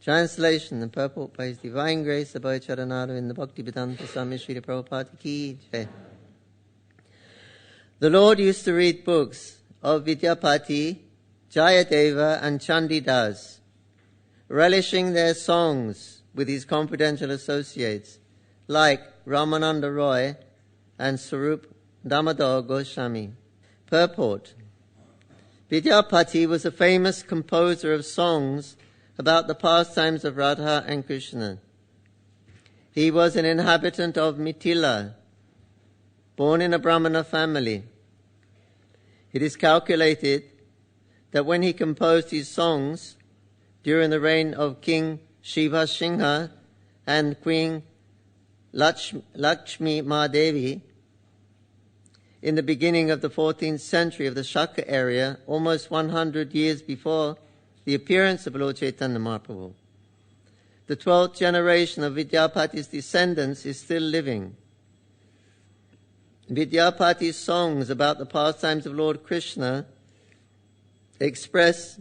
Translation and purport by His Divine Grace the Boy Charanara in the Bhaktivedanta Swami Srila Prabhupada Ki Jai. The Lord used to read books of Vidyapati, Jayadeva and Chandidas, relishing their songs with his confidential associates like Ramananda Roy and Sarup Damodar Goswami. Purport. Vidyapati was a famous composer of songs about the pastimes of Radha and Krishna. He was an inhabitant of Mithila, born in a Brahmana family. It is calculated that when he composed his songs during the reign of King Shiva Singha and Queen Lakshmi Mahadevi, in the beginning of the 14th century of the Shaka area, almost 100 years before the appearance of Lord Chaitanya Mahaprabhu. The 12th generation of Vidyapati's descendants is still living. Vidyapati's songs about the pastimes of Lord Krishna express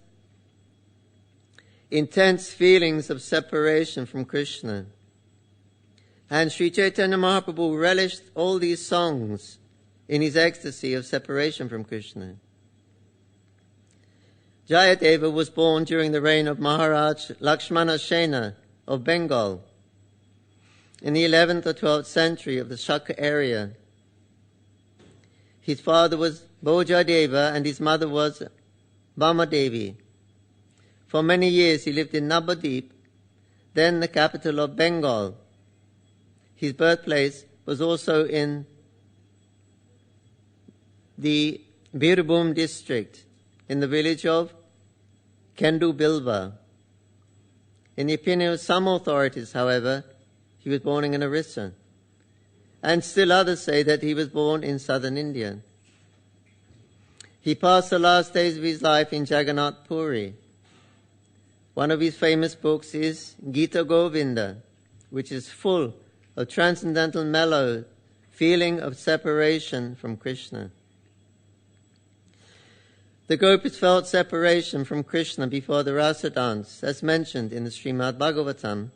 intense feelings of separation from Krishna. And Sri Chaitanya Mahaprabhu relished all these songs in his ecstasy of separation from Krishna. Jayadeva was born during the reign of Maharaj Lakshmana Sena of Bengal in the 11th or 12th century of the Shaka area. His father was Bhojadeva and his mother was Bhamadevi. For many years he lived in Navadip, then the capital of Bengal. His birthplace was also in the Birbhum district, in the village of Kendu Bilba. In the opinion of some authorities, however, he was born in Orissa, and still others say that he was born in southern India. He passed the last days of his life in Jagannath Puri. One of his famous books is Gita Govinda, which is full of transcendental mellow feeling of separation from Krishna. The gopis felt separation from Krishna before the Rasa dance, as mentioned in the Srimad Bhagavatam,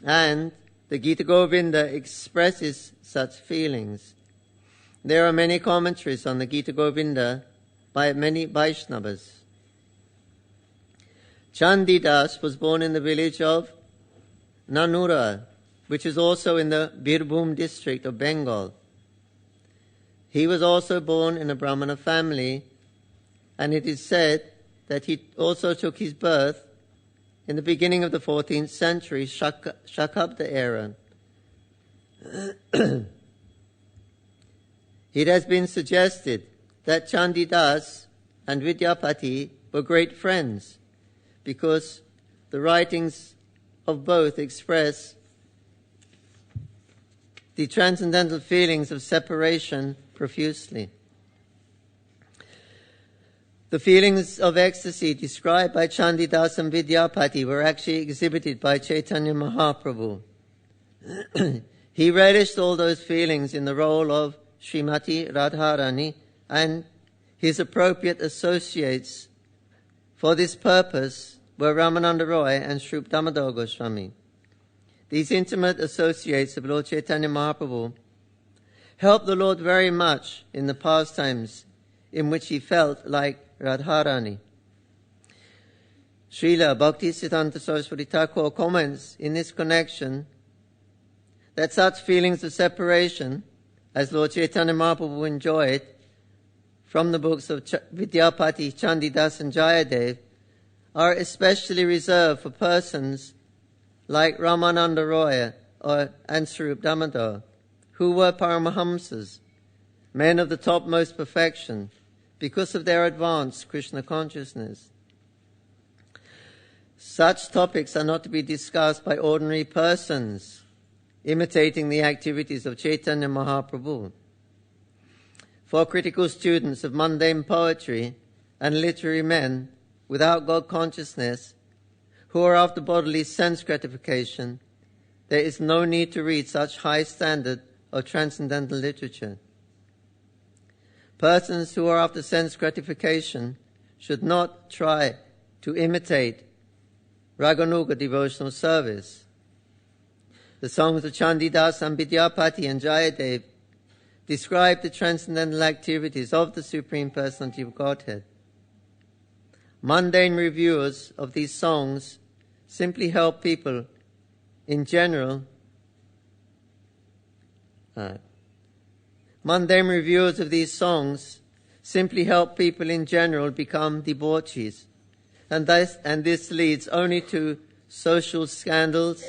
and the Gita Govinda expresses such feelings. There are many commentaries on the Gita Govinda by many Vaishnavas. Chandidas was born in the village of Nanura, which is also in the Birbhum district of Bengal. He was also born in a Brahmana family, and it is said that he also took his birth in the beginning of the 14th century Shakabda era. It has been suggested that Chandidas and Vidyapati were great friends because the writings of both express the transcendental feelings of separation profusely. The feelings of ecstasy described by Chandidas and Vidyapati were actually exhibited by Chaitanya Mahaprabhu. He relished all those feelings in the role of Srimati Radharani and his appropriate associates. For this purpose were Ramananda Roy and Srup Damodar Goswami. These intimate associates of Lord Chaitanya Mahaprabhu helped the Lord very much in the pastimes in which he felt like Radharani. Srila Bhaktisiddhanta Saraswati Thakur comments in this connection that such feelings of separation as Lord Chaitanya Mahaprabhu enjoyed from the books of Vidyapati, Chandidas and Jayadev are especially reserved for persons like Ramananda Roy and Sarup Damodar, who were Paramahamsas, men of the topmost perfection, because of their advanced Krishna consciousness. Such topics are not to be discussed by ordinary persons imitating the activities of Chaitanya Mahaprabhu. For critical students of mundane poetry and literary men without God consciousness who are after bodily sense gratification, there is no need to read such high standard of transcendental literature. Persons who are after sense gratification should not try to imitate Raganuga devotional service. The songs of Chandidas and Vidyapati and Jayadev describe the transcendental activities of the Supreme Personality of Godhead. Mundane reviewers of these songs simply help people in general become debauchees, and this leads only to social scandals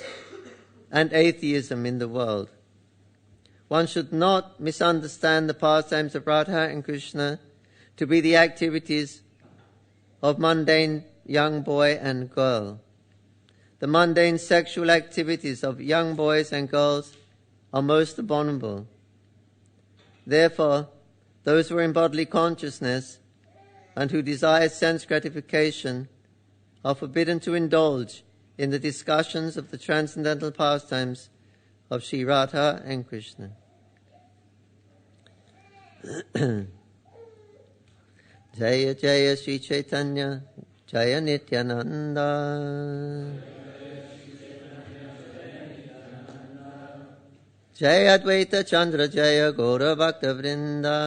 and atheism in the world. One should not misunderstand the pastimes of Radha and Krishna to be the activities of mundane young boy and girl. The mundane sexual activities of young boys and girls are most abominable. Therefore, those who are in bodily consciousness and who desire sense gratification are forbidden to indulge in the discussions of the transcendental pastimes of Sri Radha and Krishna. Jaya Jaya Sri Chaitanya Jaya Nityananda Jaya Advaita Chandra Jaya Gaura Bhakta Vrinda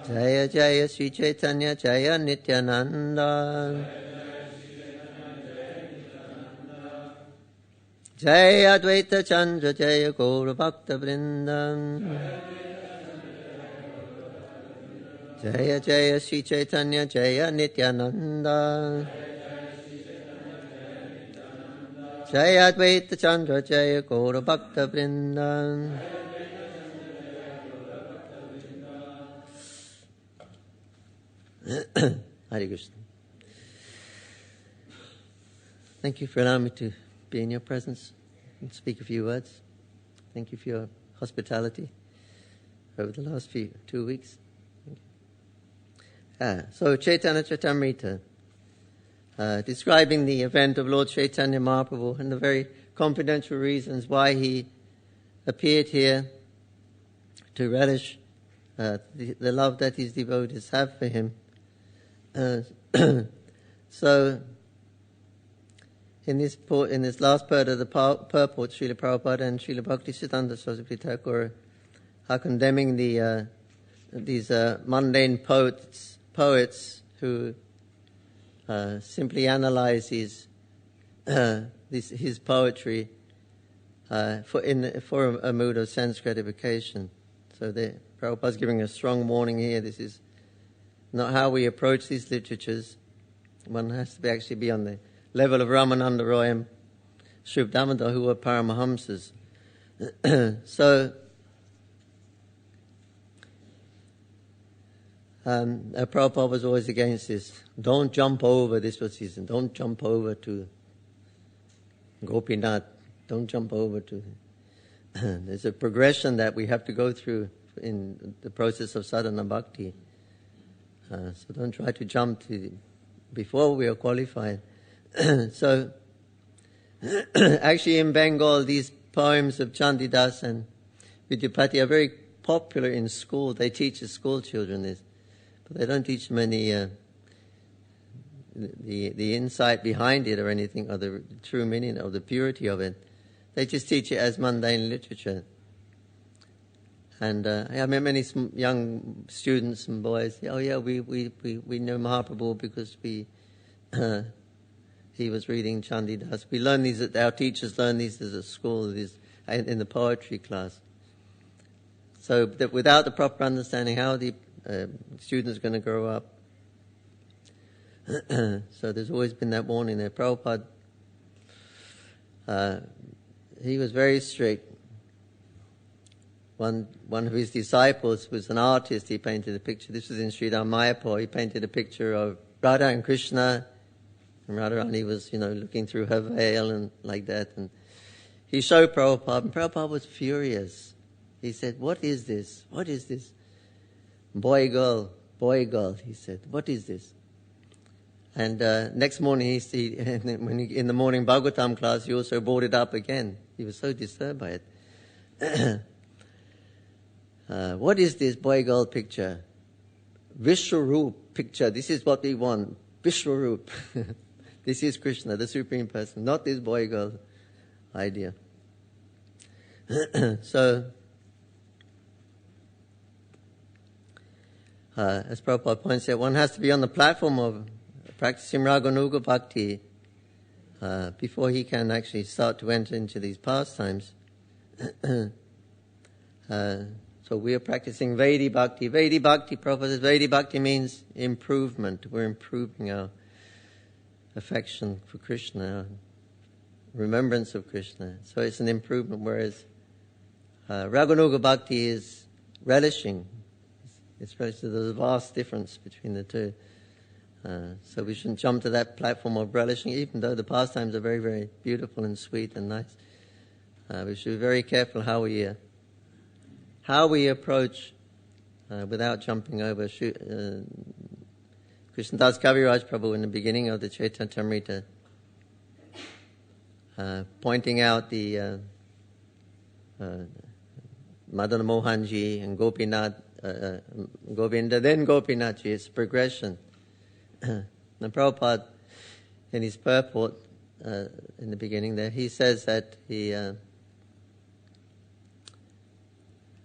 Jaya Jaya Sri Chaitanya Jaya Nityananda Jaya Advaita Chandra Jaya Gaura Bhakta Vrinda Jaya Jaya Sri Chaitanya Jaya Nityananda Jaya Advaita Chandra Jaya Gaura Bhakta Vrinda. Hare Krishna. Thank you for allowing me to be in your presence and speak a few words. Thank you for your hospitality over the last 2 weeks. So Chaitanya Charitamrita, describing the event of Lord Chaitanya Mahaprabhu and the very confidential reasons why he appeared here to relish the love that his devotees have for him. So, in this last part of the purport, Srila Prabhupada and Srila Bhaktisiddhanta Saraswati Thakur are condemning these mundane poets who simply analyze his poetry for a mood of sense gratification. So Prabhupada's giving a strong warning here. This is not how we approach these literatures. One has to actually be on the level of Ramananda Roy and Sri Damodar, who were Paramahamsas. So Prabhupada was always against this. Don't jump over, this was his, don't jump over to Gopinath. Don't jump over to... There's a progression that we have to go through in the process of sadhana bhakti. So don't try to jump before we are qualified. So actually in Bengal, these poems of Chandidas and Vidyapati are very popular in school. They teach the school children this. But they don't teach them any the insight behind it or anything, or the true meaning or the purity of it. They just teach it as mundane literature. And I met many young students and boys. Oh yeah, we know Mahaprabhu because he was reading Chandidas. We learn these. Our teachers learn these at school. These in the poetry class. So that without the proper understanding, how the students are going to grow up. So there's always been that warning there. Prabhupada, he was very strict. One of his disciples was an artist. He painted a picture. This was in Sridhar Mayapur. He painted a picture of Radha and Krishna, and Radharani was, looking through her veil and like that. And he showed Prabhupada, and Prabhupada was furious. He said, "What is this? What is this? Boy, girl, he said. What is this?" And next morning, in the morning Bhagavatam class, he also brought it up again. He was so disturbed by it. What is this boy-girl picture? Vishwaroop picture. This is what we want. Vishwarup. This is Krishna, the Supreme Person, not this boy-girl idea. So, as Prabhupada points out, one has to be on the platform of practicing Raganuga Bhakti before he can actually start to enter into these pastimes. So we are practicing Vaidhi Bhakti. Vaidhi Bhakti, Prabhupada says, Vaidhi Bhakti means improvement. We're improving our affection for Krishna, our remembrance of Krishna. So it's an improvement, whereas Raganuga Bhakti is relishing. It's relishing. There's a vast difference between the two. So we shouldn't jump to that platform of relishing, even though the pastimes are very, very beautiful and sweet and nice. We should be very careful how we approach without jumping over. Krishnadas Kaviraj Prabhu in the beginning of the Chaitantamrita pointing out the Madan Mohanji and Gopinath, Govinda, then Gopinathji. It's progression. And Prabhupada, in his purport in the beginning there, he says that the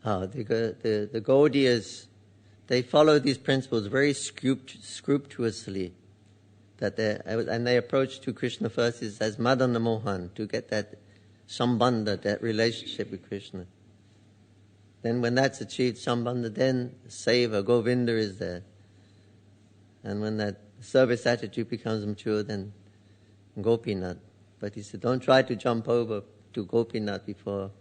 Gaudiyas, they follow these principles very scrupulously, and they approach to Krishna first as Madana Mohan, to get that sambandha, that relationship with Krishna. Then when that's achieved, sambandha, then seva, Govinda is there. And when that service attitude becomes mature, then Gopinath. But he said, don't try to jump over to Gopinath before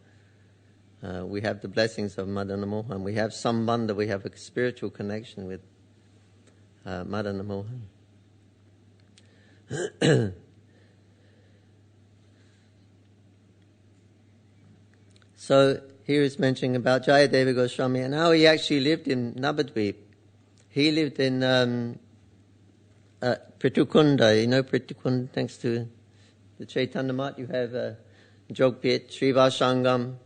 we have the blessings of Madana Mohan. We have sambandha, we have a spiritual connection with Madana Mohan. So here is mentioning about Jayadeva Goswami and how he actually lived in Navadvip. He lived in Pritukunda. You know Pritukunda, thanks to the Chaitanya Mat, you have Jogpit, Srivasangam,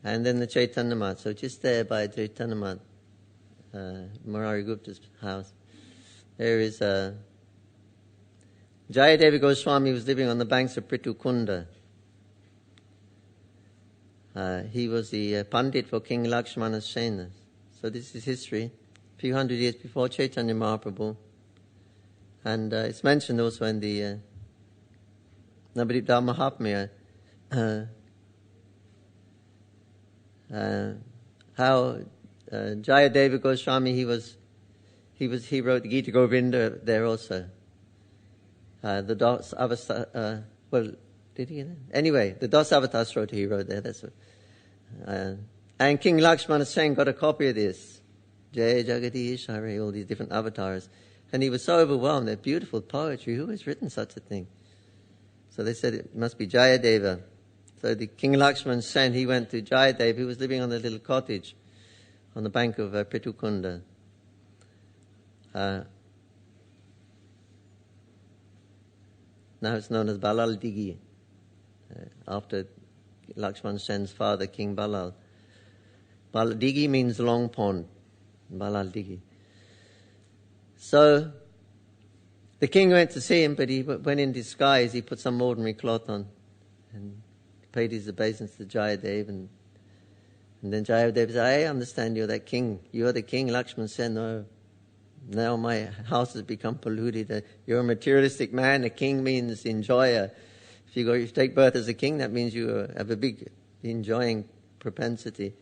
and then the Chaitanya Mat. So just there by Chaitanya Mat, Murari Gupta's house, there is Jayadeva Goswami was living on the banks of Pritukunda. He was the Pandit for King Lakshmana Sena. So this is history, a few hundred years before Chaitanya Mahaprabhu. And it's mentioned also in the Navadvip Mahatmya, how Jayadeva Goswami, he wrote the Gita Govinda there also. The Das Avatar, did he? Anyway, the Das Avatar Srota he wrote there. That's what. And King Lakshmana Sen got a copy of this. Jai Jagadish Hare, all these different avatars. And he was so overwhelmed. They're beautiful poetry. Who has written such a thing? So they said it must be Jayadeva. So the King Lakshmana Sen, he went to Jayadeva, who was living on a little cottage on the bank of Pritukunda. Now it's known as Balal Digi, after Lakshmana Sen's father, King Balal. Balal Digi means long pond, Balal Digi. So the king went to see him, but he went in disguise. He put some ordinary cloth on and paid his obeisance to Jayadeva. And then Jayadeva said, I understand you're that king. You're the king. Lakshmana said, no. Now my house has become polluted. You're a materialistic man. A king means enjoyer. If you take birth as a king, that means you have a big enjoying propensity.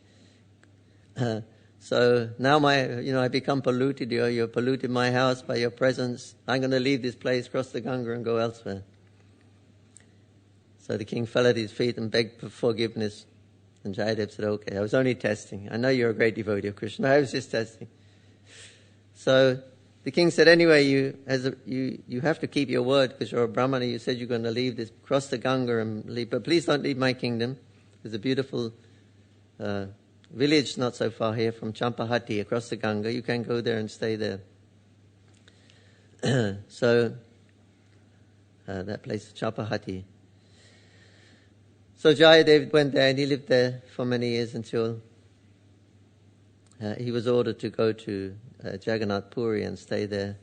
So now I become polluted. You're polluted my house by your presence. I'm going to leave this place, cross the Ganga, and go elsewhere. So the king fell at his feet and begged for forgiveness. And Jayadeva said, okay, I was only testing. I know you're a great devotee of Krishna. I was just testing. So the king said, anyway, you have to keep your word because you're a Brahmana. You said you're going to leave this, cross the Ganga and leave. But please don't leave my kingdom. There's a beautiful village not so far here from Champahati across the Ganga. You can go there and stay there. So that place is Champahati. So Jayadeva went there and he lived there for many years until he was ordered to go to Jagannath Puri and stay there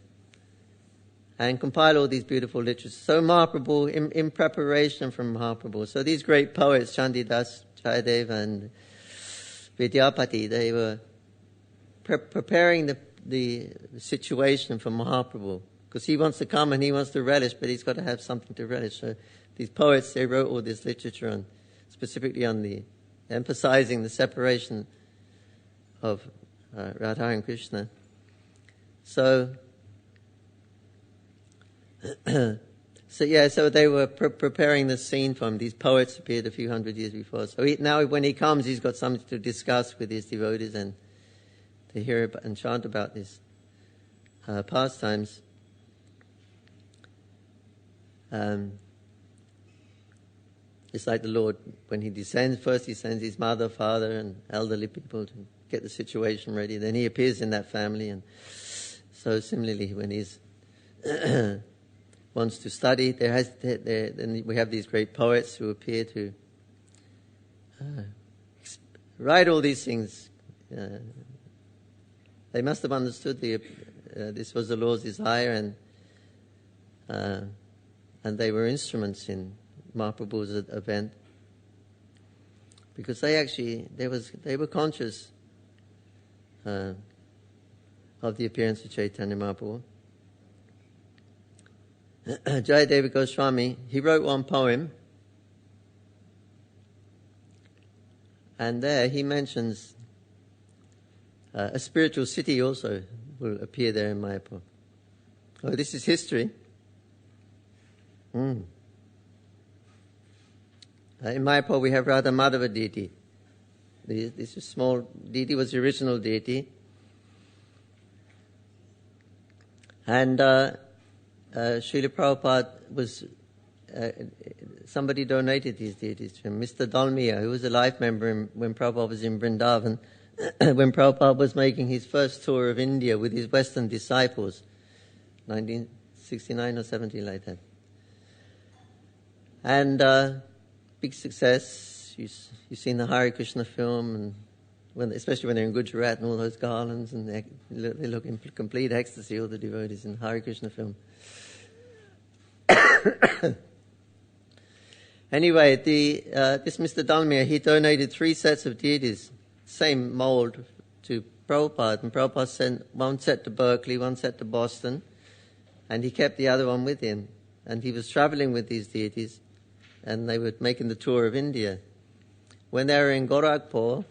and compile all these beautiful literatures. So Mahaprabhu, in preparation for Mahaprabhu, so these great poets, Chandidas, Jayadeva and Vidyapati, they were preparing the situation for Mahaprabhu, because he wants to come and he wants to relish, but he's got to have something to relish. So these poets, they wrote all this literature on, specifically on the emphasizing the separation of Radha and Krishna. So, so they were preparing the scene for him. These poets appeared a few hundred years before. So now when he comes, he's got something to discuss with his devotees and to hear about and chant about these pastimes. It's like the Lord, when he descends, first he sends his mother, father, and elderly people to get the situation ready. Then he appears in that family. And so similarly, when he's wants to study, then we have these great poets who appear to write all these things. They must have understood this was the Lord's desire, and they were instruments in Mahaprabhu's event, because they were conscious of the appearance of Chaitanya Mahaprabhu. Jayadeva Goswami, he wrote one poem, and there he mentions a spiritual city also will appear there in Mayapur. Oh, this is history. In Mayapur we have Radha Madhava deity. This small deity was the original deity. And Srila Prabhupada was, somebody donated these deities to him. Mr. Dalmia, who was a life member when Prabhupada was in Vrindavan, when Prabhupada was making his first tour of India with his Western disciples, 1969 or 70, like that. And big success. You've seen the Hare Krishna film, and especially when they're in Gujarat and all those garlands, and they look in complete ecstasy, all the devotees in the Hare Krishna film. Anyway, this Mr. Dalmia, he donated 3 sets of deities, same mold, to Prabhupada, and Prabhupada sent one set to Berkeley, one set to Boston, and he kept the other one with him. And he was traveling with these deities, and they were making the tour of India. When they were in Gorakhpur,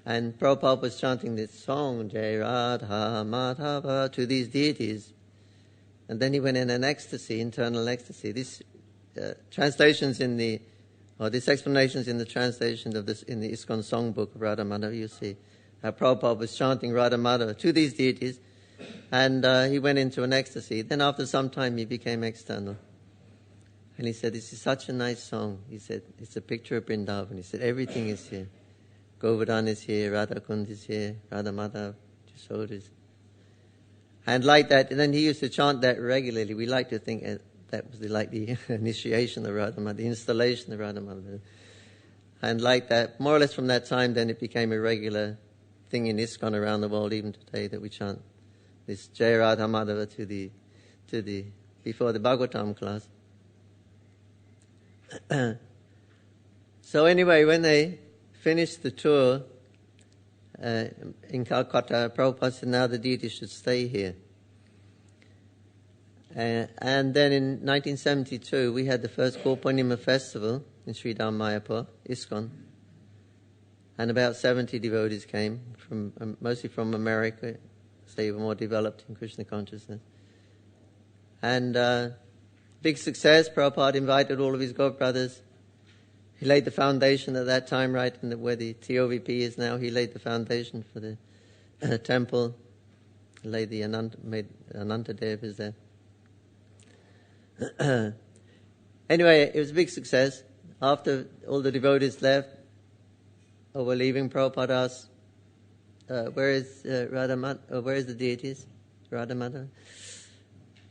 and Prabhupada was chanting this song, Jai Radha Madhava, to these deities, and then he went in an ecstasy, internal ecstasy. This translations in the, or this explanations in the translation of this in the ISKCON songbook of Radha Madhava. You see how Prabhupada was chanting Radha Madhava to these deities, and he went into an ecstasy. Then after some time he became external. And he said, this is such a nice song. He said, it's a picture of Vrindavan. He said, everything is here. Govardhan is here, Radha Kund is here, Radha Madhava, Jashoda is. And like that, and then he used to chant that regularly. We like to think that was the initiation of Radha Madhava, the installation of Radha Madhava. And like that, more or less from that time, then it became a regular thing in ISKCON around the world, even today, that we chant this Jai Radha Madhava before the Bhagavatam class. So anyway, when they finished the tour in Calcutta, Prabhupada said, now the deities should stay here. And then in 1972, we had the first Gaurpurnima festival in Sri Dham Mayapur, ISKCON. And about 70 devotees came, mostly from America, so they were more developed in Krishna consciousness. And big success. Prabhupada invited all of his godbrothers. He laid the foundation at that time, right, where the TOVP is now. He laid the foundation for the temple. He laid made Ananta Devas there. Anyway, it was a big success. After all the devotees left, or were leaving, Prabhupada asked, where is where is the deities? Radha Madhava?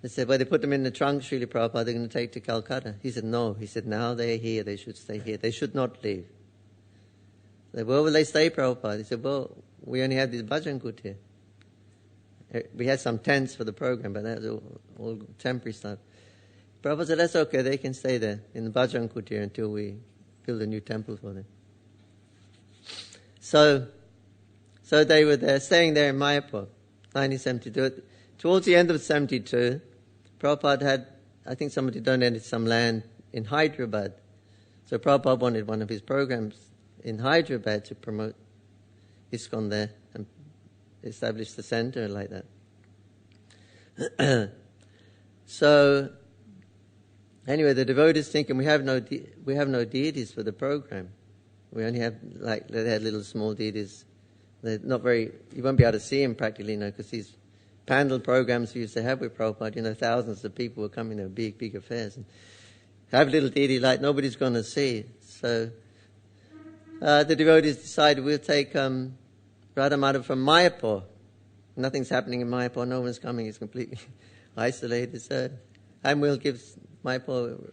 They said, well, they put them in the trunk, Srila Prabhupada, they're going to take to Calcutta. He said, no. He said, now they're here, they should stay here. They should not leave. They said, where will they stay, Prabhupada? He said, well, we only have this bhajan kut here. we had some tents for the program, but that was all temporary stuff. Prabhupada said, that's okay, they can stay there in the Bajrang Kutir until we build a new temple for them. So they were there, staying there in Mayapur, 1972. Towards the end of 72, Prabhupada had, I think somebody donated some land in Hyderabad. So Prabhupada wanted one of his programs in Hyderabad to promote ISKCON there and establish the center like that. So anyway, the devotees thinking we have no deities for the program. We only have they had little small deities. They're not very. You won't be able to see them practically, because these pandal programs we used to have with Prabhupada, thousands of people were coming to big affairs, and have little deity like nobody's going to see. So the devotees decided we'll take Radha Madhava from Mayapur. Nothing's happening in Mayapur. No one's coming. It's completely isolated. So, and we'll give Mayapur.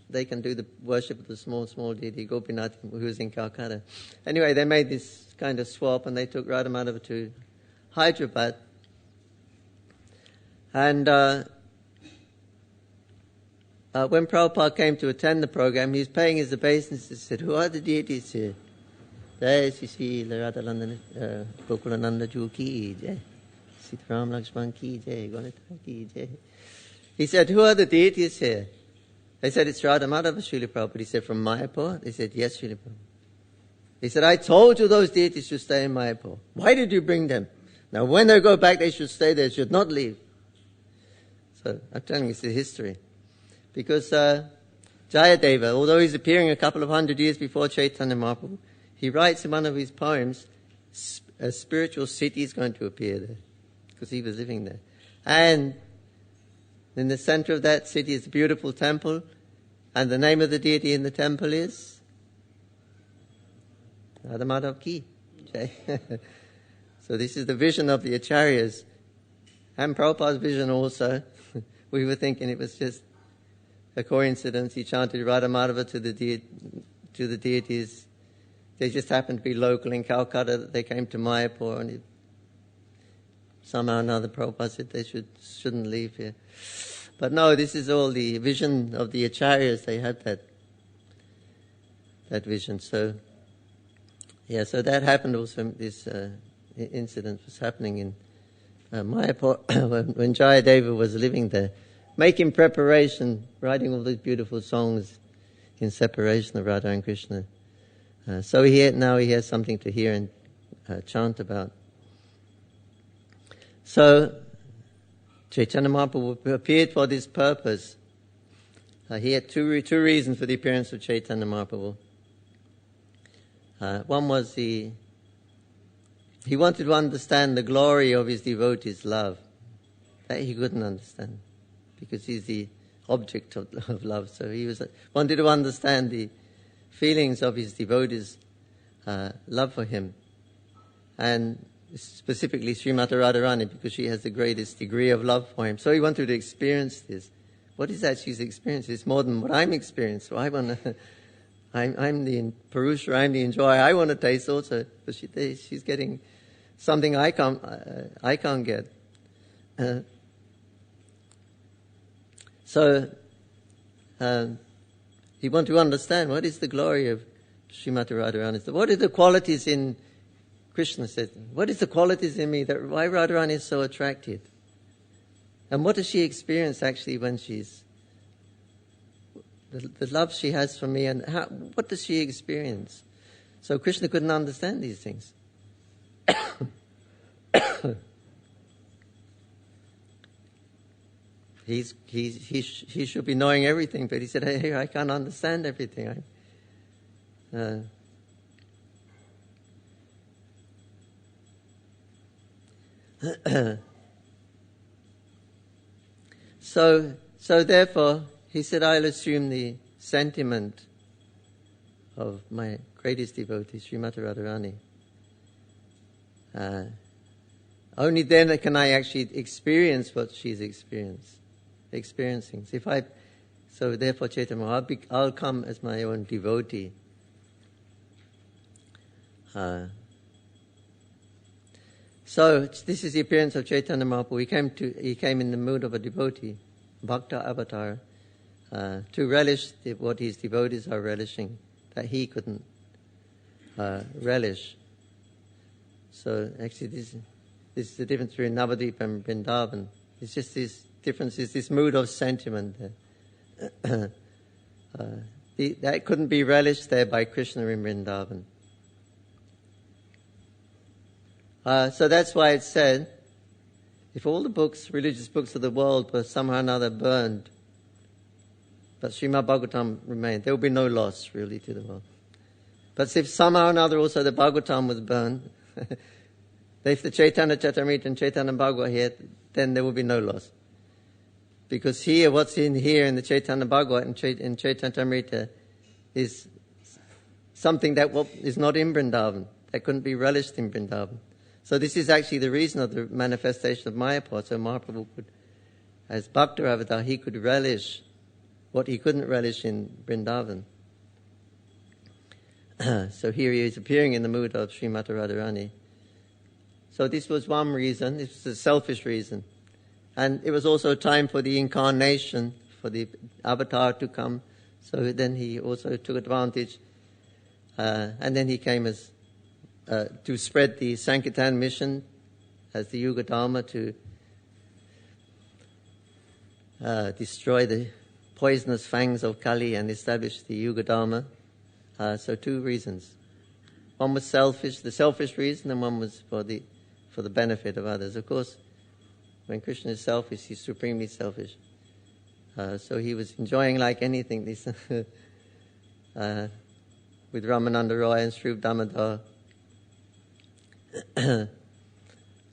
They can do the worship of the small deity Gopinath, who was in Calcutta. Anyway, they made this kind of swap, and they took Radha Madhava to Hyderabad. And when Prabhupada came to attend the program, he was paying his obeisance. He said, "Who are the deities here?" Jai Sisi Radha Gokulananda Ju ki jai, Sitaram Lakshman ki jai, Gonita ki jai. He said, "Who are the deities here?" They said, "It's Radha Madhava, Srila Prabhupada." He said, "From Mayapur?" They said, "Yes, Srila Prabhupada." He said, "I told you those deities should stay in Mayapur. Why did you bring them? Now when they go back, they should stay there, should not leave." So I'm telling you, it's the history. Because Jayadeva, although he's appearing a couple of hundred years before Chaitanya Mahaprabhu, he writes in one of his poems, a spiritual city is going to appear there, because he was living there. And in the center of that city is a beautiful temple, and the name of the deity in the temple is Radha Madhava ki jai. So this is the vision of the Acharyas, and Prabhupada's vision also. We were thinking it was just a coincidence. He chanted Radha Madhava to the deities. They just happened to be local in Calcutta. They came to Mayapur, and somehow or another Prabhupada said they shouldn't leave here. But no, this is all the vision of the Acharyas. They had that vision. So so that happened also. This incident was happening in Mayapur when Jayadeva was living there, making preparation, writing all these beautiful songs in separation of Radha and Krishna. So now he has something to hear and chant about. So Chaitanya Mahaprabhu appeared for this purpose. He had two reasons for the appearance of Chaitanya Mahaprabhu. One was he wanted to understand the glory of his devotees' love. That he couldn't understand, because he's the object of love. So he wanted to understand the feelings of his devotees' love for him. And specifically Srimati Radharani, because she has the greatest degree of love for him. So he wanted to experience this. What is that she's experiencing? It's more than what I'm experiencing. So I want to, I'm the Purusha, I'm the enjoyer. I want to taste also. But she's getting something I can't get. So he wanted to understand what is the glory of Srimati Radharani. What are the qualities in Krishna said, what is the qualities in me that why Radharani is so attractive? And what does she experience actually when she's the love she has for me, and what does she experience? So Krishna couldn't understand these things. He should be knowing everything, but he said, "Hey, I can't understand everything." So therefore, he said, "I'll assume the sentiment of my greatest devotee, Srimati Radharani. Only then can I actually experience what she's experiencing. So therefore, Chaitanya, I'll come as my own devotee." So this is the appearance of Chaitanya Mahaprabhu. He came in the mood of a devotee, Bhakta Avatar, to relish what his devotees are relishing, that he couldn't relish. So actually this is the difference between Navadvip and Vrindavan. It's just this difference, is this mood of sentiment there. That couldn't be relished there by Krishna in Vrindavan. So that's why it's said, if all the books, religious books of the world were somehow or another burned, but Srimad Bhagavatam remained, there will be no loss really to the world. But if somehow or another also the Bhagavatam was burned, if the Chaitanya Charitamrita and Chaitanya Bhagavad here, then there will be no loss. Because here, what's in here in the Chaitanya Bhagavad and in Chaitanya Charitamrita is something that is not in Vrindavan, that couldn't be relished in Vrindavan. So this is actually the reason of the manifestation of Mayapur. So Mahaprabhu could, as Bhakta Avatar, he could relish what he couldn't relish in Vrindavan. So here he is appearing in the mood of Srimati Radharani. So this was one reason. This was a selfish reason. And it was also time for the incarnation, for the avatar to come. So then he also took advantage. And then he came as to spread the Sankirtan mission as the Yuga Dharma, to destroy the poisonous fangs of Kali and establish the Yuga Dharma. So two reasons. One was selfish, the selfish reason, and one was for the benefit of others. Of course, when Krishna is selfish, he's supremely selfish. So he was enjoying like anything this with Ramananda Roy and Sri Damodar,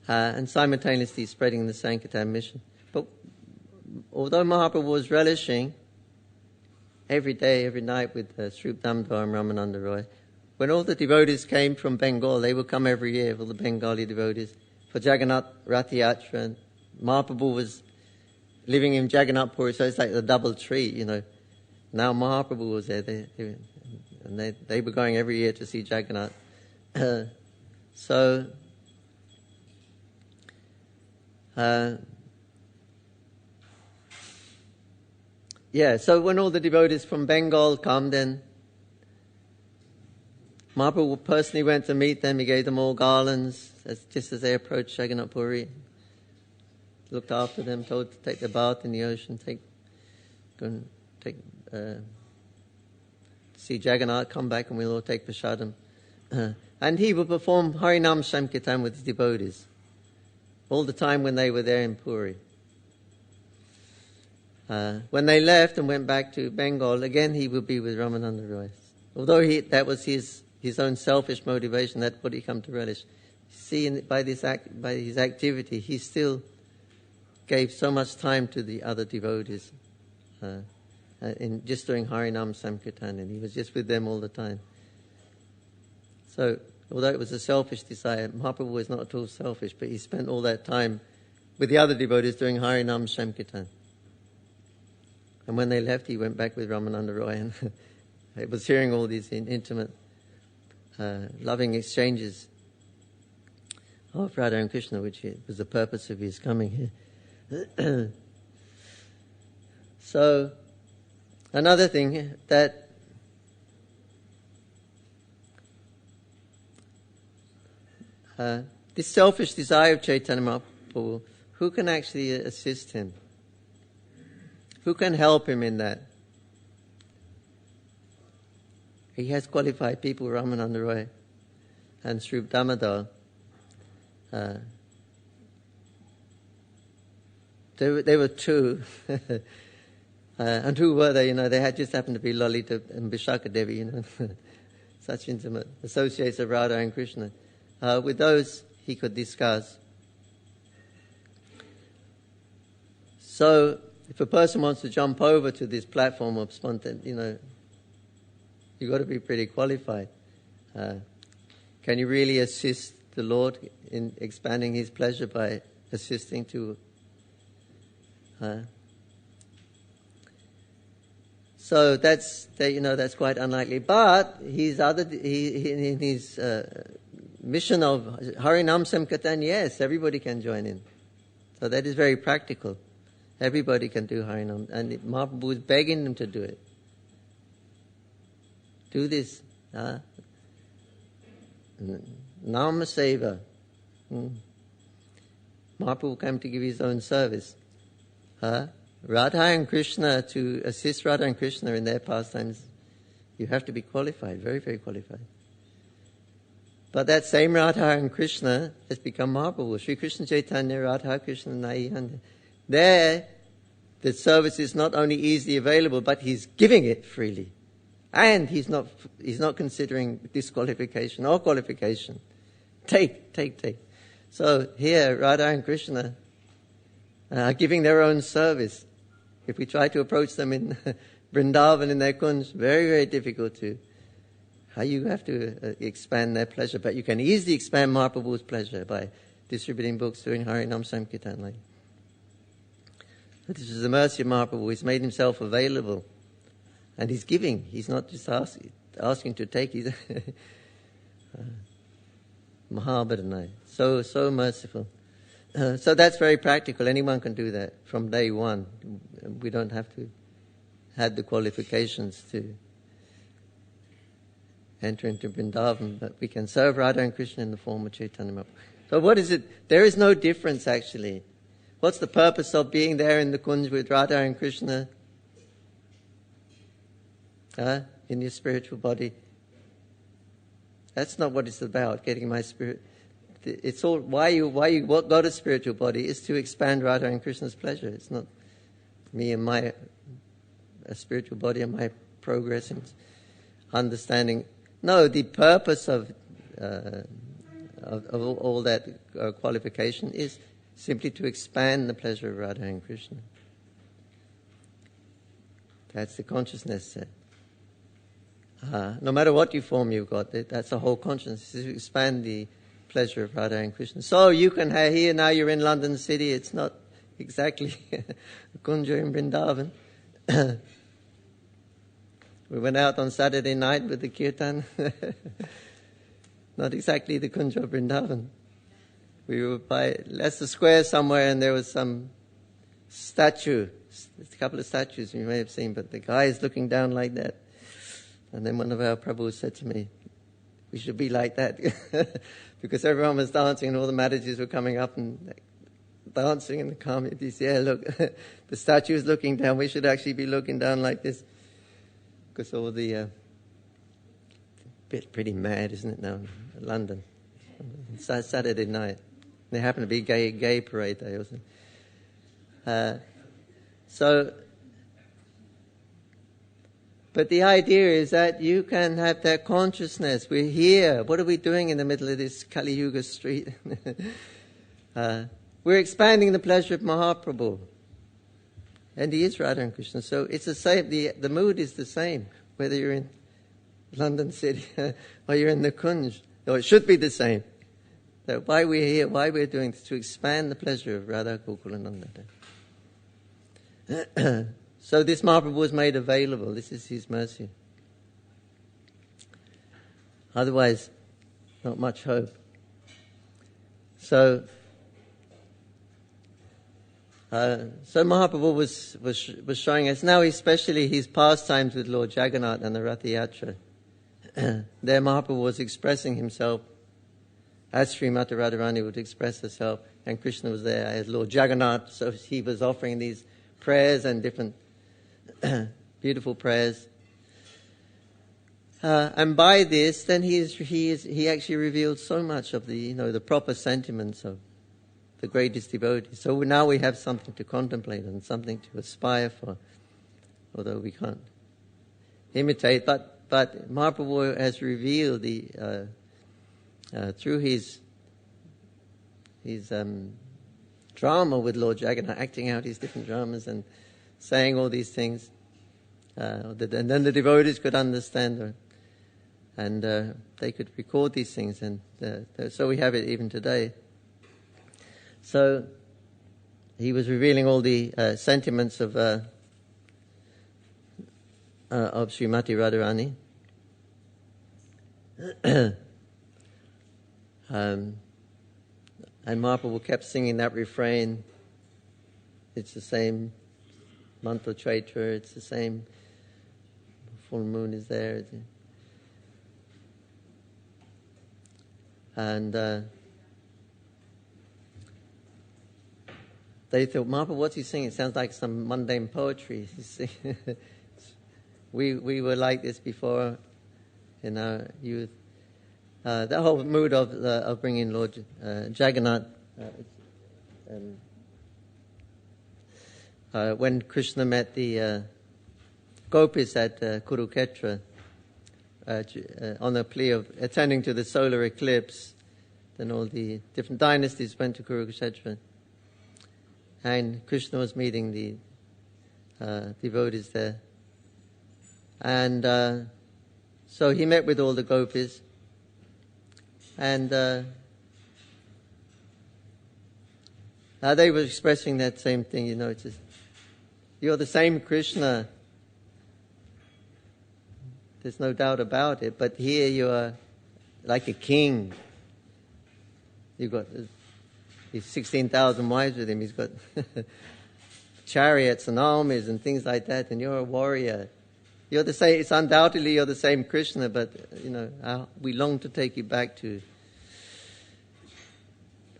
and simultaneously spreading the Sankirtan mission. But although Mahaprabhu was relishing every day, every night with Sri Damodar and Ramananda Roy, when all the devotees came from Bengal, they would come every year, all the Bengali devotees, for Jagannath Rath Yatra, and Mahaprabhu was living in Jagannath Puri, so it's like the double tree, you know. Now Mahaprabhu was there, and they were going every year to see Jagannath. So when all the devotees from Bengal come, then Mahaprabhu personally went to meet them. He gave them all garlands just as they approached Jagannath Puri. Looked after them, told to take their bath in the ocean, see Jagannath, come back and we'll all take prasadam. And he would perform Harinam Sankirtan with his devotees all the time when they were there in Puri. When they left and went back to Bengal, again he would be with Ramananda Roy. Although that was his own selfish motivation, that's what he come to relish. See, by his activity, he still gave so much time to the other devotees in just doing Harinam Sankirtan, and he was just with them all the time. So, although it was a selfish desire, Mahaprabhu was not at all selfish, but he spent all that time with the other devotees doing Harinam Sankirtan. And when they left, he went back with Ramananda Roy, and it was hearing all these intimate, loving exchanges of Radha and Krishna, which was the purpose of his coming here. So, another thing that this selfish desire of Chaitanya Mahaprabhu, who can actually assist him? Who can help him in that? He has qualified people, Ramananda Roy and Sri Damodar. They were two. And who were they? You know, they had just happened to be Lalita and Vishaka Devi, you know, such intimate associates of Radha and Krishna. With those, he could discuss. So, if a person wants to jump over to this platform of spontaneous, you know, you've got to be pretty qualified. Can you really assist the Lord in expanding His pleasure by assisting to? So that's quite unlikely. But in his mission of Harinam Sankirtan, yes, everybody can join in. So that is very practical. Everybody can do Harinam. And Mahaprabhu is begging them to do it. Do this. Nama Seva. Mahaprabhu came to give his own service. Radha and Krishna, to assist Radha and Krishna in their pastimes, you have to be qualified, very, very qualified. But that same Radha and Krishna has become Mahaprabhu. Sri Krishna Chaitanya, Radha Krishna Nayihanda. There, the service is not only easily available, but he's giving it freely. And he's not considering disqualification or qualification. Take. So here, Radha and Krishna are giving their own service. If we try to approach them in Vrindavan, in their kunj, very, very difficult to. You have to expand their pleasure, but you can easily expand Mahaprabhu's pleasure by distributing books, doing Harinam Sankirtan. Like. This is the mercy of Mahaprabhu. He's made himself available. And he's giving. He's not just asking to take. He's Mahabharanai. So merciful. So that's very practical. Anyone can do that from day one. We don't have to have the qualifications to enter into Vrindavan, but we can serve Radha and Krishna in the form of Chaitanya Mahaprabhu. So what is it? There is no difference actually. What's the purpose of being there in the kunj with Radha and Krishna? In your spiritual body. That's not what it's about, getting my spirit. It's all, why you got a spiritual body is to expand Radha and Krishna's pleasure. It's not me and my spiritual body and my progress in understanding. No, the purpose of all that qualification is simply to expand the pleasure of Radha and Krishna. That's the consciousness. No matter what form you've got, that's the whole consciousness, is to expand the pleasure of Radha and Krishna. So you can have here, now you're in London City, it's not exactly Kunja in Vrindavan. We went out on Saturday night with the kirtan. Not exactly the Kunja of Vrindavan. We were by Leicester Square somewhere and there was some statue, a couple of statues you may have seen, but the guy is looking down like that. And then one of our Prabhus said to me, we should be like that. Because everyone was dancing and all the Mataji's were coming up and dancing in the karma. He said, yeah, look, the statue is looking down. We should actually be looking down like this. Because all the... bit pretty mad, isn't it, now in London? It's Saturday night. There happened to be gay parade day or something. But the idea is that you can have that consciousness. We're here. What are we doing in the middle of this Kali Yuga street? We're expanding the pleasure of Mahaprabhu. And he is Radha and Krishna. So it's the same. The mood is the same, whether you're in London City or you're in the Kunj. Or it should be the same. So why we're here, why we're doing this, to expand the pleasure of Radha Gokulananda. So this Mahaprabhu was made available. This is his mercy. Otherwise, not much hope. So Mahaprabhu was showing us now, especially his pastimes with Lord Jagannath and the Ratha Yatra. There Mahaprabhu was expressing himself as Srimati Radharani would express herself, and Krishna was there as Lord Jagannath, so he was offering these prayers and different beautiful prayers. And by this, then he actually revealed so much of the proper sentiments of the greatest devotees. So now we have something to contemplate and something to aspire for, although we can't imitate. But Mahaprabhu has revealed through his drama with Lord Jagannath, acting out his different dramas and saying all these things, and then the devotees could understand, and they could record these things, and so we have it even today. So he was revealing all the sentiments of Srimati Radharani. And Mahaprabhu kept singing that refrain. It's the same month of Chaitra, it's the same full moon is there. And they thought, Mahaprabhu, what's he singing? It sounds like some mundane poetry. we were like this before in our youth. The whole mood of bringing Lord Jagannath, when Krishna met the gopis at Kurukshetra, on the plea of attending to the solar eclipse, then all the different dynasties went to Kurukshetra. And Krishna was meeting the devotees there. And so he met with all the gopis. And they were expressing that same thing, it's just, you're the same Krishna. There's no doubt about it. But here you are like a king. You've got he's 16,000 wives with him. He's got chariots and armies and things like that. And you're a warrior. You're the same. It's undoubtedly you're the same Krishna. But we long to take you back to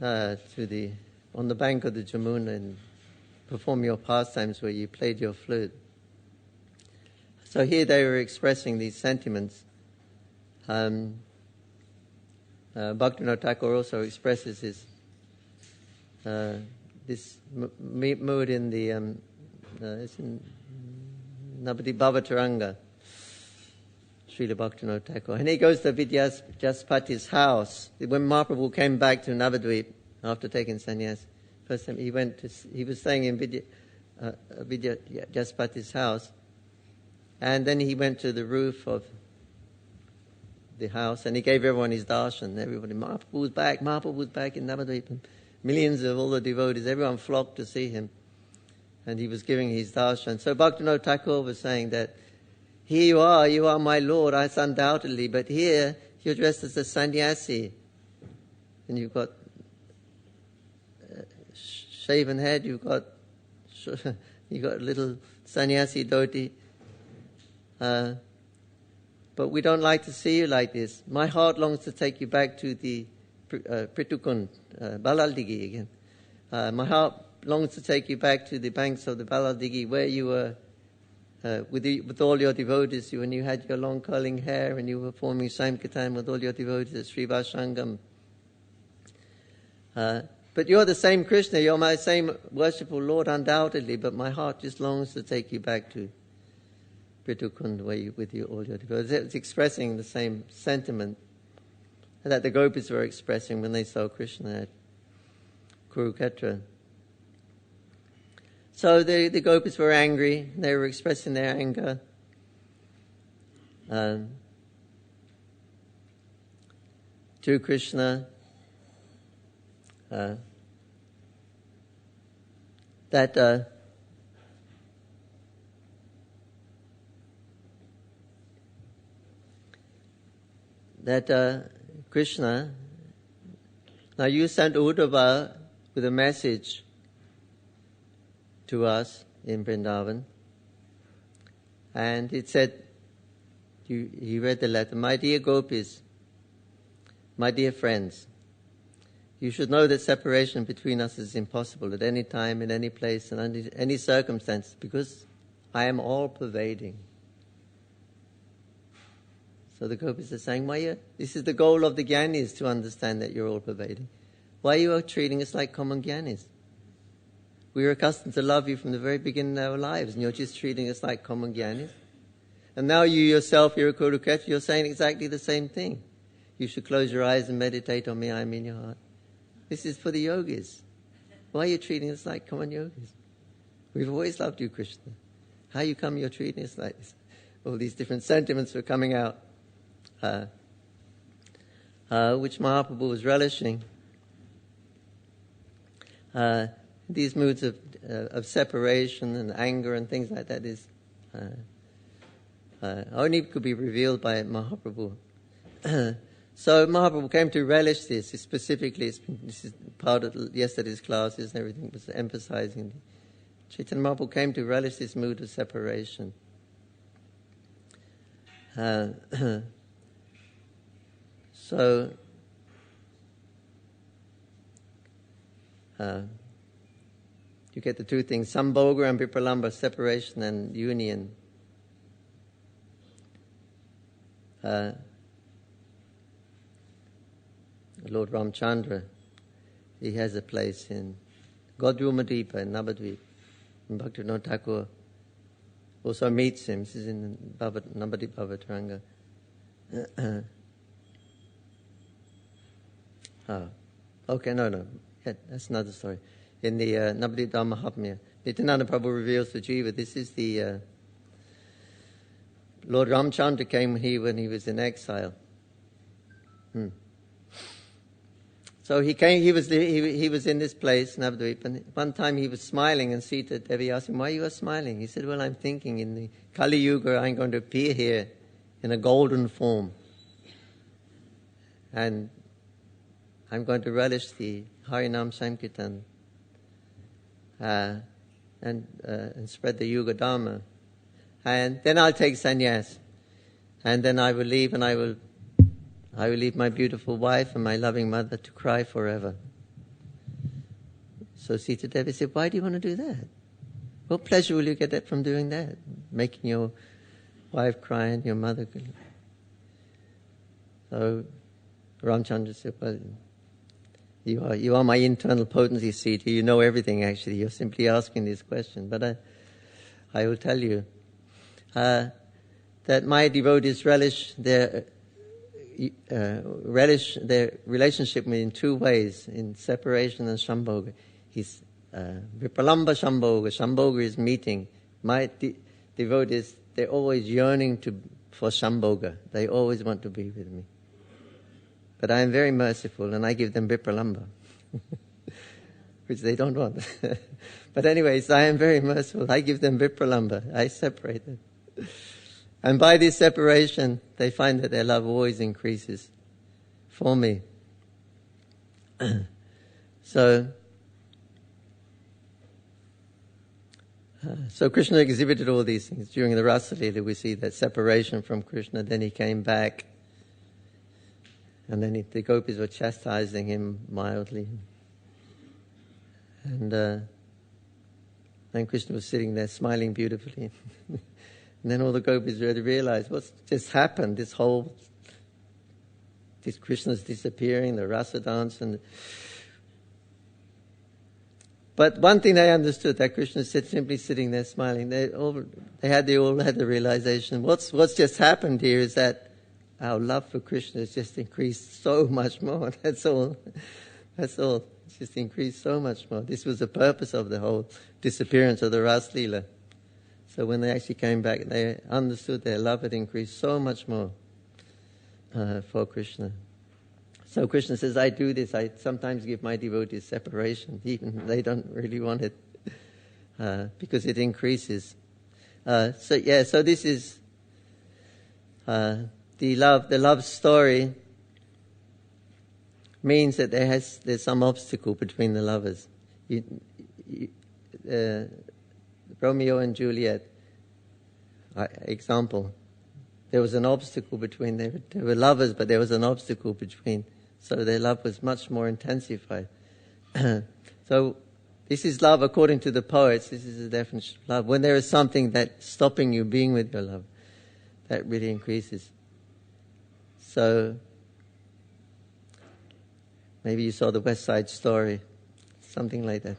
the on the bank of the Jamuna and perform your pastimes where you played your flute. So here they were expressing these sentiments. Bhaktivinoda Thakur also expresses this mood in the it's in Nabadi Bhavataranga, Srila Bhaktivinoda Thakur. And he goes to Vijayasapati's house. When Mahaprabhu came back to Navadvip after taking sannyas, first time he was staying in Vijayasapati's house. And then he went to the roof of the house and he gave everyone his darshan. Everybody, Mahaprabhu's back in Navadvip. Millions of all the devotees, everyone flocked to see him. And he was giving his darshan. So Bhaktivinoda Thakur was saying that, here you are my Lord, that's undoubtedly, but here you're dressed as a sannyasi. And you've got shaven head, you've got a little sannyasi dhoti. But we don't like to see you like this. My heart longs to take you back to the Pritukund, Balaldigi again. My heart longs to take you back to the banks of the Balaldigi where you were with all your devotees, when you had your long curling hair and you were performing Sankirtan with all your devotees at Sri Vashangam. But you're the same Krishna, you're my same worshipful Lord undoubtedly, but my heart just longs to take you back to Pritukund with all your devotees. It's expressing the same sentiment that the gopis were expressing when they saw Krishna at Kurukshetra. So the gopis were angry. They were expressing their anger. To Krishna. That Krishna, now you sent Uddhava with a message to us in Vrindavan, and it said, he read the letter, my dear gopis, my dear friends, you should know that separation between us is impossible at any time, in any place, and under any circumstance, because I am all-pervading. So the gopis are saying, this is the goal of the jnanis, to understand that you're all-pervading. Why you are treating us like common jnanis? We were accustomed to love you from the very beginning of our lives, and you're just treating us like common jnanis. And now you yourself, you're a Kurukshetra, you're saying exactly the same thing. You should close your eyes and meditate on me, I am in your heart. This is for the yogis. Why are you treating us like common yogis? We've always loved you, Krishna. How you come you're treating us like this? All these different sentiments were coming out, which Mahaprabhu was relishing. These moods of separation and anger and things like that is only could be revealed by Mahaprabhu. So Mahaprabhu came to relish this. Specifically, this is part of yesterday's classes and everything was emphasizing. Chaitanya Mahaprabhu came to relish this mood of separation. So you get the two things, Sambhoga and Vipralambha, separation and union. Lord Ramchandra, he has a place in Godrumadipa in Navadvip. And Bhaktivinoda Thakur also meets him. This is in Navadvip Bhavataranga. Okay, no. Yeah, that's another story. In the Navadvip Mahatmya, Nityananda Prabhu reveals to Jiva, this is the Lord Ramchandra came here when he was in exile. So he came. He was in this place, Navadvip, and one time he was smiling, and Sita Devi asked him, "Why you are smiling?" He said, "Well, I'm thinking in the Kali Yuga, I'm going to appear here in a golden form, and I'm going to relish the Harinam Sankirtan and spread the Yuga Dharma, and then I'll take sannyas, and then I will leave, and I will leave my beautiful wife and my loving mother to cry forever." So Sita Devi said, "Why do you want to do that? What pleasure will you get from doing that? Making your wife cry and your mother cry?" So Ramchandra said, "Well, you are my internal potency, Sita. You know everything, actually. You're simply asking this question. But I will tell you that my devotees relish their relationship with me in two ways, in separation and Shambhoga. Vipralambha Shambhoga. Shambhoga is meeting. My devotees, they're always yearning for Shambhoga. They always want to be with me. But I am very merciful and I give them Vipralambha, which they don't want. But anyways, I am very merciful. I give them Vipralambha. I separate them. And by this separation, they find that their love always increases for me. So Krishna exhibited all these things. During the Rasa Lila, we see that separation from Krishna. Then he came back. And then the gopis were chastising him mildly. And then Krishna was sitting there smiling beautifully. And then all the gopis really realized what's just happened. This Krishna's disappearing, the rasa dance, but one thing they understood, that Krishna simply sitting there smiling. They all had the realization. What's just happened here is that our love for Krishna has just increased so much more. That's all. It's just increased so much more. This was the purpose of the whole disappearance of the Ras Lila. So when they actually came back, they understood their love had increased so much more for Krishna. So Krishna says, I do this. I sometimes give my devotees separation, even they don't really want it, because it increases. So this is the love story means that there's some obstacle between the lovers. Romeo and Juliet example. There was an obstacle between them. They were lovers, but there was an obstacle between. So their love was much more intensified. So this is love according to the poets. This is the definition of love. When there is something that's stopping you being with your love, that really increases. So maybe you saw the West Side Story, something like that.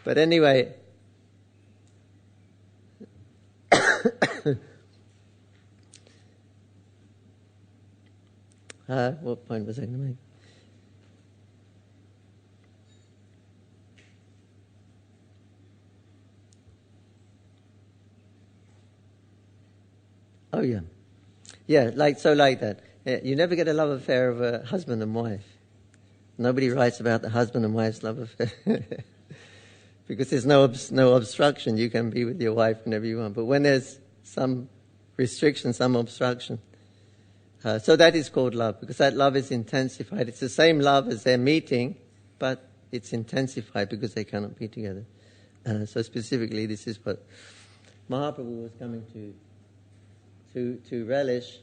But anyway, what point was I going to make? Oh yeah, like that. You never get a love affair of a husband and wife. Nobody writes about the husband and wife's love affair because there's no obstruction. You can be with your wife whenever you want. But when there's some restriction, some obstruction, So that is called love, because that love is intensified. It's the same love as their meeting, but it's intensified because they cannot be together. So specifically, this is what Mahaprabhu was coming to relish.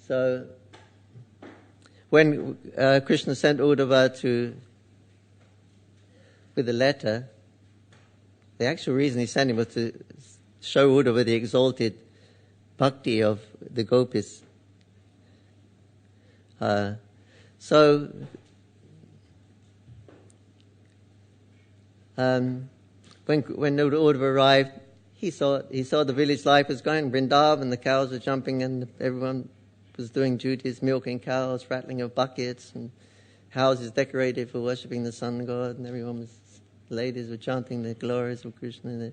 So when Krishna sent Uddhava with a letter, the actual reason he sent him was to show Uddhava the exalted bhakti of the gopis. So when Uddhava arrived, he saw the village life was going. Vrindavan, the cows were jumping, and everyone was doing duties, milking cows, rattling of buckets, and houses decorated for worshipping the sun god, and ladies were chanting the glories of Krishna.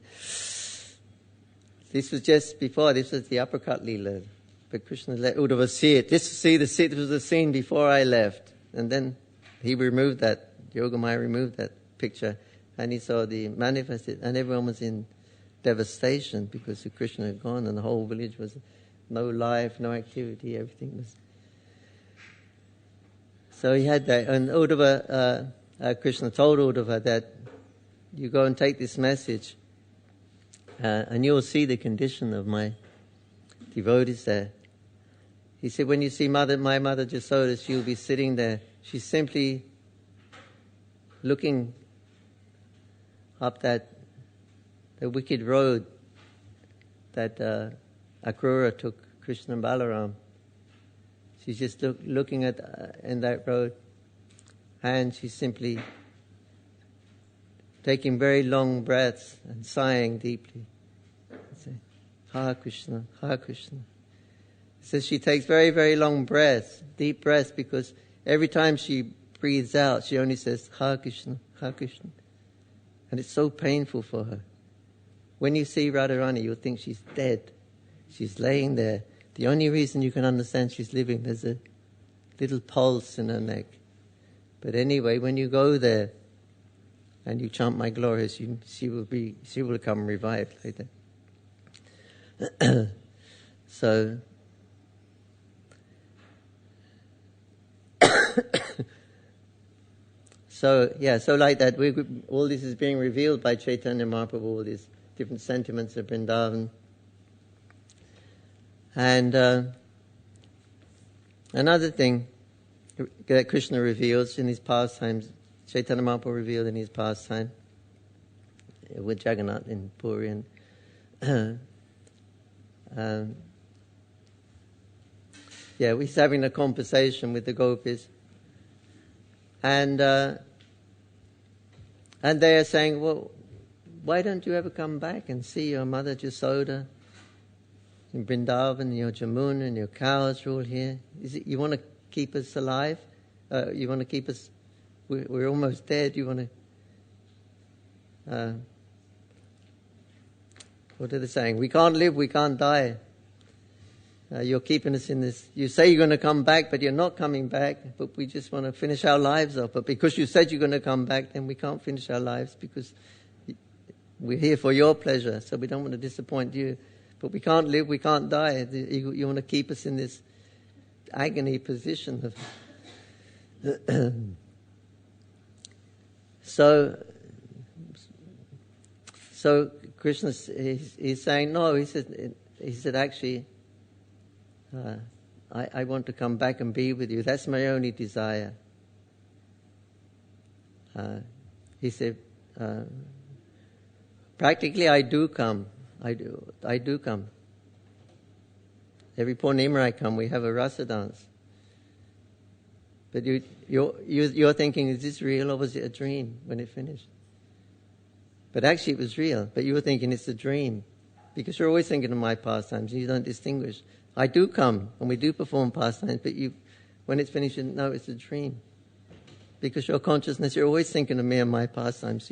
This was just before. This was the uppercut Lila, but Krishna let Uddhava see it. This was the scene before I left, and then he removed that. Yogamaya removed that picture, and he saw the manifested, and everyone was in devastation because Krishna had gone, and the whole village was no life, no activity, everything was. So he had that, and Uddhava, Krishna told Uddhava that you go and take this message, and you'll see the condition of my devotees there. He said, when you see my mother Jasoda, she'll be sitting there. She's simply looking up the wicked road that Akrura took Krishna and Balaram. She's just looking in that road, and she's simply taking very long breaths and sighing deeply. Hare Krishna, Hare Krishna. It says she takes very, very long breaths, deep breaths, because every time she breathes out, she only says Hare Krishna, Hare Krishna. And it's so painful for her. When you see Radharani, you'll think she's dead. She's laying there. The only reason you can understand she's living, there's a little pulse in her neck. But anyway, when you go there and you chant my glories, she will become revived later. So like that, all this is being revealed by Chaitanya Mahaprabhu, all these different sentiments of Vrindavan. And another thing that Krishna reveals in his pastimes, Chaitanya Mahaprabhu revealed in his pastime with Jagannath in Puri. He's having a conversation with the gopis, and they are saying, well, why don't you ever come back and see your mother Jasoda in Vrindavan, your Jamuna and your cows are all here? Is it you want to keep us alive? You want to keep us? We're almost dead. You want to? What are they saying? We can't live. We can't die. You're keeping us in this. You say you're going to come back, but you're not coming back. But we just want to finish our lives off. But because you said you're going to come back, then we can't finish our lives because we're here for your pleasure. So we don't want to disappoint you. But we can't live. We can't die. You want to keep us in this agony position of. So Krishna he's saying no. He said actually. I want to come back and be with you. That's my only desire. He said, practically I do come. I do come. Every Purnima I come, we have a rasa dance. But you're thinking, is this real or was it a dream when it finished? But actually it was real. But you were thinking it's a dream. Because you're always thinking of my pastimes and you don't distinguish. I do come and we do perform pastimes, but when it's finished, you know it's a dream. Because your consciousness, you're always thinking of me and my pastimes.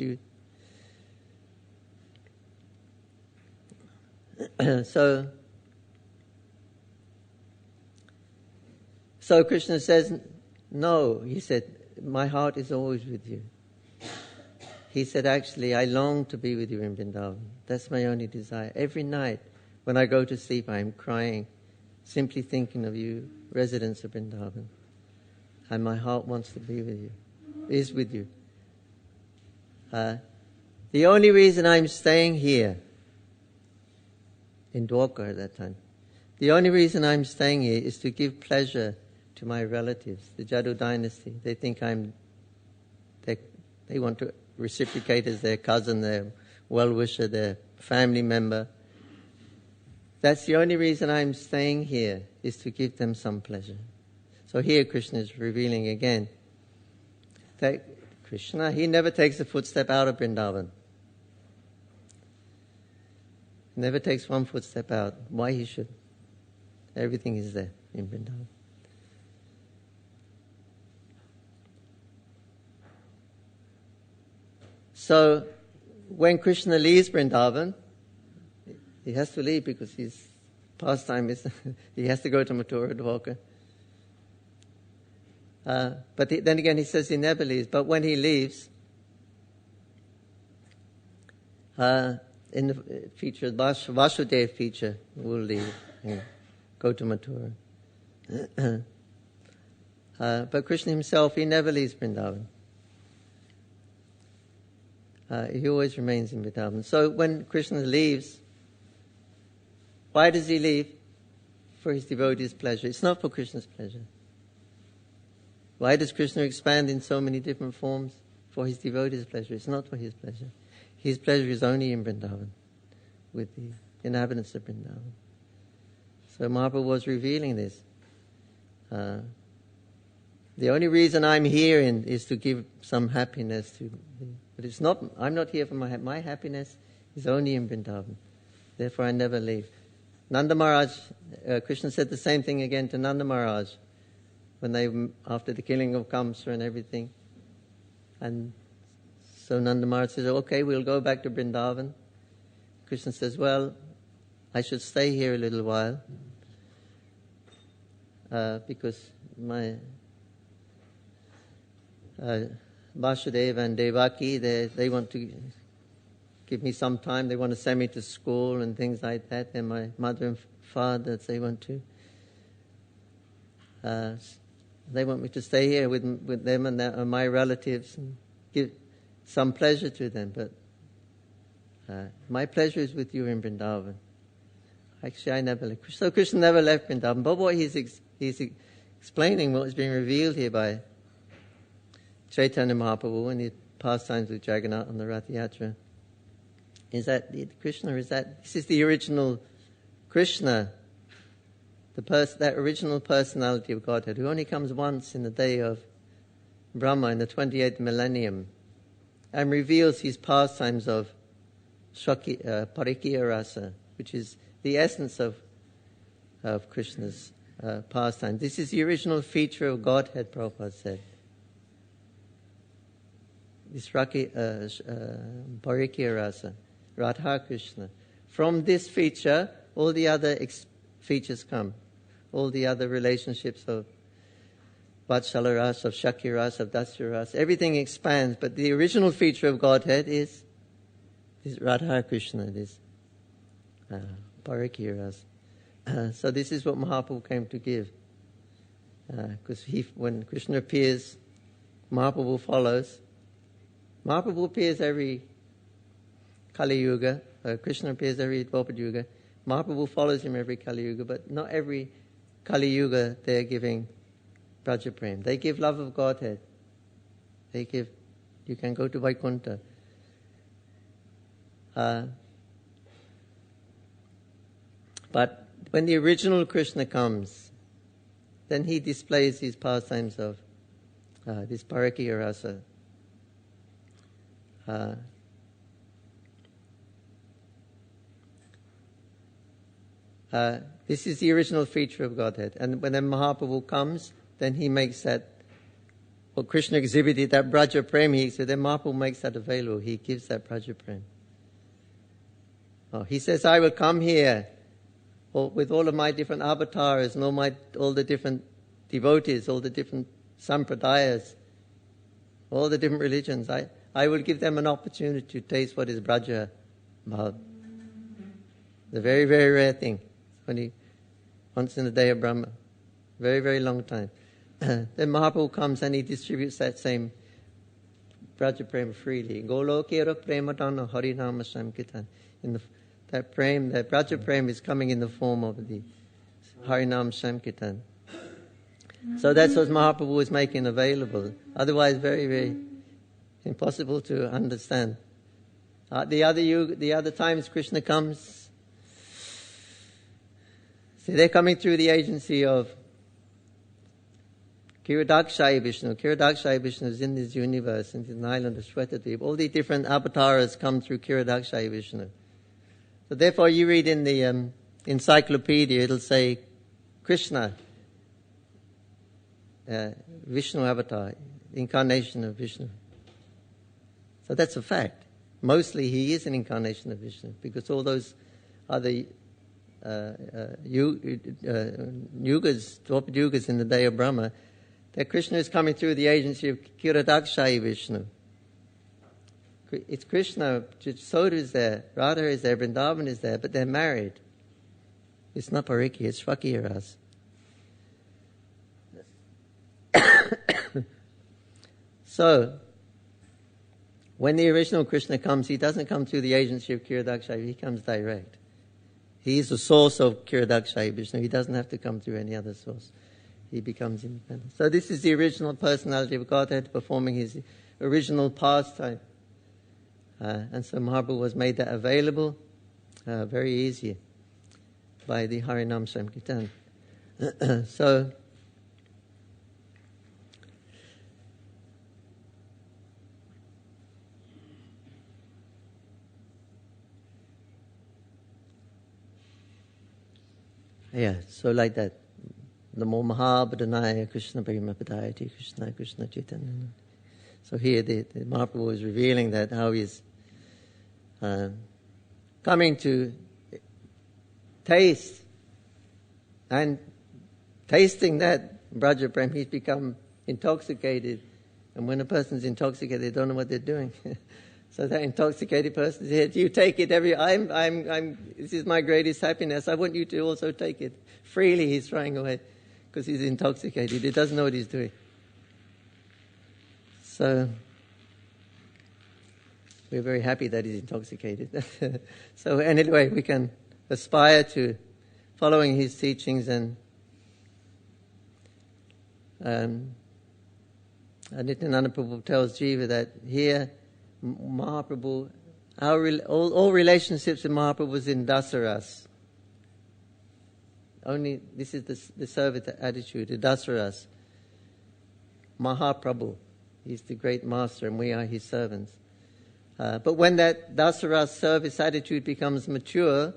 So Krishna says, no, he said, my heart is always with you. He said, actually, I long to be with you in Vrindavan. That's my only desire. Every night, When I go to sleep, I am crying, simply thinking of you, residents of Vrindavan. And my heart wants to be with you, is with you. The only reason I'm staying here, in Dwarka at that time, the only reason I'm staying here is to give pleasure to my relatives, the Jadu dynasty. They think they want to reciprocate as their cousin, their well-wisher, their family member. That's the only reason I'm staying here, is to give them some pleasure. So here Krishna is revealing again that Krishna, he never takes a footstep out of Vrindavan. Never takes one footstep out. Why he should? Everything is there in Vrindavan. So, when Krishna leaves Vrindavan, he has to leave because his pastime is, he has to go to Mathura, Dwarka. But then again he says he never leaves. But when he leaves, in the feature, Vasudev feature, will leave and go to Mathura. But Krishna himself, he never leaves Vrindavan. He always remains in Vrindavan. So when Krishna leaves, why does he leave? For his devotees' pleasure. It's not for Krishna's pleasure. Why does Krishna expand in so many different forms? For his devotees' pleasure. It's not for his pleasure. His pleasure is only in Vrindavan, with the inhabitants of Vrindavan. So Mahaprabhu was revealing this. The only reason I'm here is to give some happiness to, but it's not. I'm not here for my happiness is only in Vrindavan. Therefore, I never leave. Nanda Maharaj, Krishna said the same thing again to Nanda Maharaj when they, after the killing of Kamsa and everything, and so Nanda Maharaj says, "Okay, we'll go back to Vrindavan." Krishna says, "Well, I should stay here a little while because my Vasudeva and Devaki, they want to give me some time. They want to send me to school and things like that. And my mother and father, they want to. They want me to stay here with them and my relatives and give some pleasure to them. But my pleasure is with you in Vrindavan." Actually, I never left. So Krishna never left Vrindavan. But what he's explaining, what is being revealed here by Chaitanya Mahaprabhu and his pastimes with Jagannath on the Rath Yatra, is that this is the original Krishna, that original personality of Godhead, who only comes once in the day of Brahma in the 28th millennium, and reveals his pastimes of Parikya Rasa, which is the essence of Krishna's pastime. This is the original feature of Godhead, Prabhupada said. This Parikya Rasa, Radha Krishna. From this feature, all the other features come. All the other relationships of Vatsala Rasa, of Shakya Rasa, of Dasya Rasa, everything expands. But the original feature of Godhead is Radha Krishna, this Parikya Rasa. So this is what Mahaprabhu came to give. Because when Krishna appears, Mahaprabhu follows. Mahaprabhu appears every Kali Yuga. Krishna appears every Dwapara Yuga. Mahaprabhu follows him every Kali Yuga, but not every Kali Yuga they're giving Braja Prem. They give love of Godhead. You can go to Vaikuntha. But when the original Krishna comes, then he displays his pastimes of this Parikya Rasa. This is the original feature of Godhead. And when then Mahaprabhu comes, then he makes that, what Krishna exhibited, that Braja Prem, so then Mahaprabhu makes that available. He gives that Braja Prem. He says, "I will come here with all of my different avatars and all the different devotees, all the different sampradayas, all the different religions. I will give them an opportunity to taste what is Braja Bhav." It's a very, very rare thing. Only once in a day of Brahma. Very, very long time. Then Mahaprabhu comes and he distributes that same Braja Prema freely. Golokera Premadana Harinama Samkitan. That Braja Prema is coming in the form of the Harinam Samkitan. So that's what Mahaprabhu was making available. Otherwise, very, very impossible to understand. The other times Krishna comes, see, they're coming through the agency of Kiradakshaya Vishnu. Kiradakshaya Vishnu is in this universe, in the island of Shwetadeep. All the different avatars come through Kiradakshaya Vishnu. So therefore you read in the encyclopedia, it'll say Krishna, Vishnu avatar, incarnation of Vishnu. So that's a fact. Mostly he is an incarnation of Vishnu, because all those other yugas, 12 yugas in the day of Brahma, that Krishna is coming through the agency of Kiradakshaya Vishnu. It's Krishna, Soda is there, Radha is there, Vrindavan is there, but they're married. It's not Pariki, it's Fakiras. So, when the original Krishna comes, he doesn't come through the agency of Kiradakshaya, he comes direct. He is the source of Kiradakshaya Vishnu. He doesn't have to come through any other source. He becomes independent. So this is the original personality of Godhead performing his original pastime. And so Mahaprabhu was made that available very easy by the Harinam Sankirtan. So, yeah, so like that. Namo Mahabhadanaya Krishna Prema Padayati Krishna Krishna Chaitanya. So here the Mahaprabhu is revealing that how he's coming to taste, and tasting that Braja Prem, he's become intoxicated. And when a person's intoxicated, they don't know what they're doing. So that intoxicated person says, "You take it this is my greatest happiness. I want you to also take it." Freely he's throwing away because he's intoxicated. He doesn't know what he's doing. So we're very happy that he's intoxicated. So anyway, we can aspire to following his teachings, and Nityananda Prabhu tells Jiva that here Mahaprabhu, all relationships with Mahaprabhu was in dasaras. Only this is the servant attitude, the dasaras. Mahaprabhu, he's the great master and we are his servants. But when that dasaras service attitude becomes mature,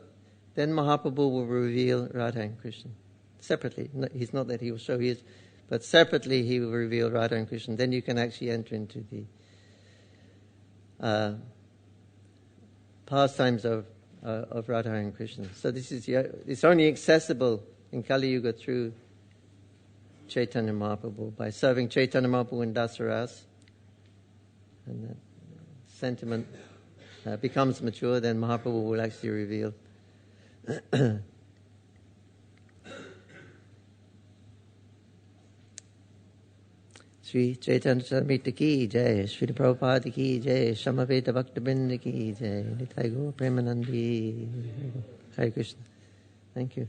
then Mahaprabhu will reveal Radha and Krishna separately. He's not that he will show his, but separately he will reveal Radha and Krishna. Then you can actually enter into the pastimes of Radha and Krishna. So it's only accessible in Kali Yuga through Chaitanya Mahaprabhu, by serving Chaitanya Mahaprabhu in dasaras, and that sentiment becomes mature. Then Mahaprabhu will actually reveal. Sri Chaitanya Charitamrita ki jai, Sri Prabhupada ki jai, Samaveta Bhaktabinda ki jai, Nitai Gaur Premanandi. Hare Krishna. Thank you.